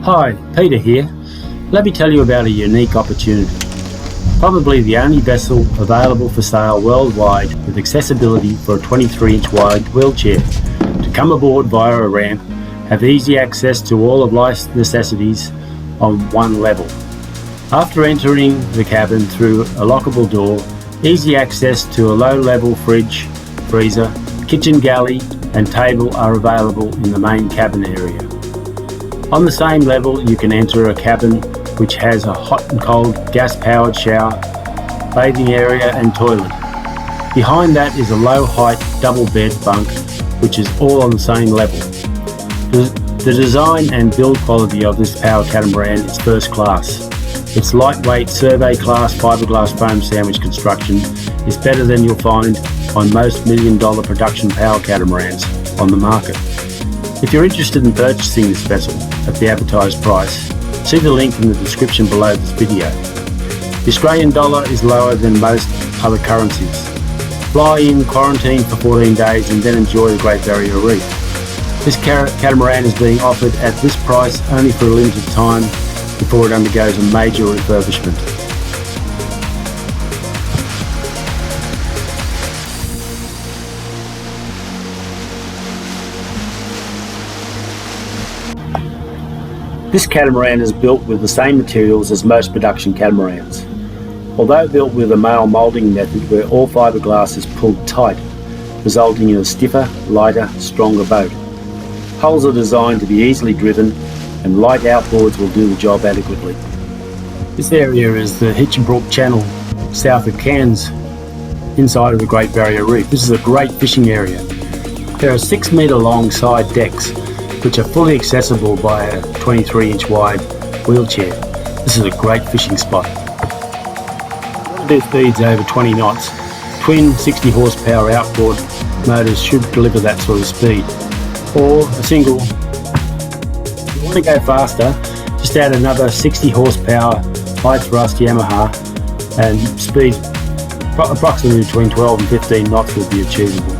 Hi, Peter here. Let me tell you about a unique opportunity. Probably the only vessel available for sale worldwide with accessibility for a 23-inch wide wheelchair. To come aboard via a ramp, have easy access to all of life's necessities on one level. After entering the cabin through a lockable door, easy access to a low-level fridge, freezer, kitchen galley and table are available in the main cabin area. On the same level you can enter a cabin which has a hot and cold gas-powered shower, bathing area and toilet. Behind that is a low-height double bed bunk which is all on the same level. The design and build quality of this Power Catamaran is first class. Its lightweight survey class fiberglass foam sandwich construction is better than you'll find on most $1 million production Power Catamarans on the market. If you're interested in purchasing this vessel at the advertised price, see the link in the description below this video. The Australian dollar is lower than most other currencies. Fly in, quarantine for 14 days and then enjoy the Great Barrier Reef. This catamaran is being offered at this price only for a limited time before it undergoes a major refurbishment. This catamaran is built with the same materials as most production catamarans. Although built with a male moulding method where all fiberglass is pulled tight, resulting in a stiffer, lighter, stronger boat. Hulls are designed to be easily driven and light outboards will do the job adequately. This area is the Hitchinbrook Channel south of Cairns, inside of the Great Barrier Reef. This is a great fishing area. There are 6 metre long side decks which are fully accessible by a 23-inch wide wheelchair. This is a great fishing spot. Water speeds over 20 knots. Twin 60 horsepower outboard motors should deliver that sort of speed. Or a single. If you want to go faster, just add another 60 horsepower high thrust Yamaha and speed approximately between 12 and 15 knots will be achievable.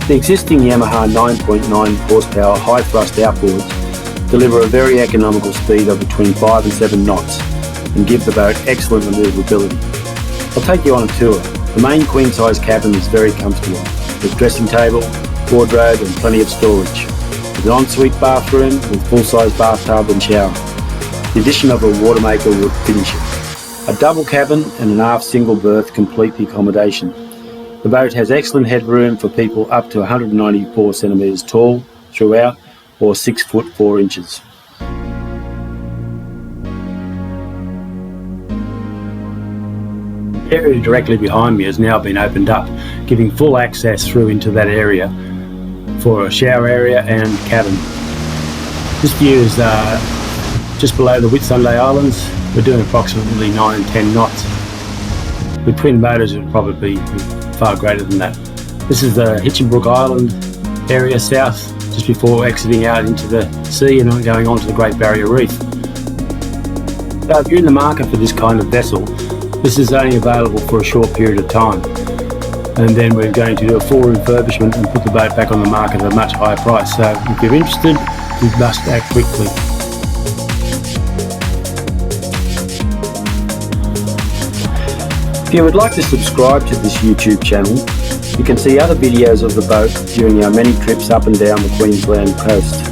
The existing Yamaha 9.9 horsepower high thrust outboards deliver a very economical speed of between 5 and 7 knots and give the boat excellent manoeuvrability. I'll take you on a tour. The main queen size cabin is very comfortable with dressing table, wardrobe and plenty of storage. With an ensuite bathroom with full-size bathtub and shower. The addition of a watermaker would finish it. A double cabin and an aft single berth complete the accommodation. The boat has excellent headroom for people up to 194 centimetres tall throughout or 6 foot 4 inches. The area directly behind me has now been opened up, giving full access through into that area for a shower area and cabin. This view is just below the Whitsunday Islands. We're doing approximately 9-10 knots. With twin motors it would probably be far greater than that. This is the Hitchinbrook Island area south, just before exiting out into the sea and going on to the Great Barrier Reef. So if you're in the market for this kind of vessel, this is only available for a short period of time. And then we're going to do a full refurbishment and put the boat back on the market at a much higher price. So if you're interested, you must act quickly. If you would like to subscribe to this YouTube channel, you can see other videos of the boat during our many trips up and down the Queensland coast.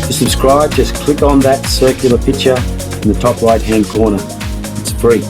To subscribe, just click on that circular picture in the top right hand corner. It's free.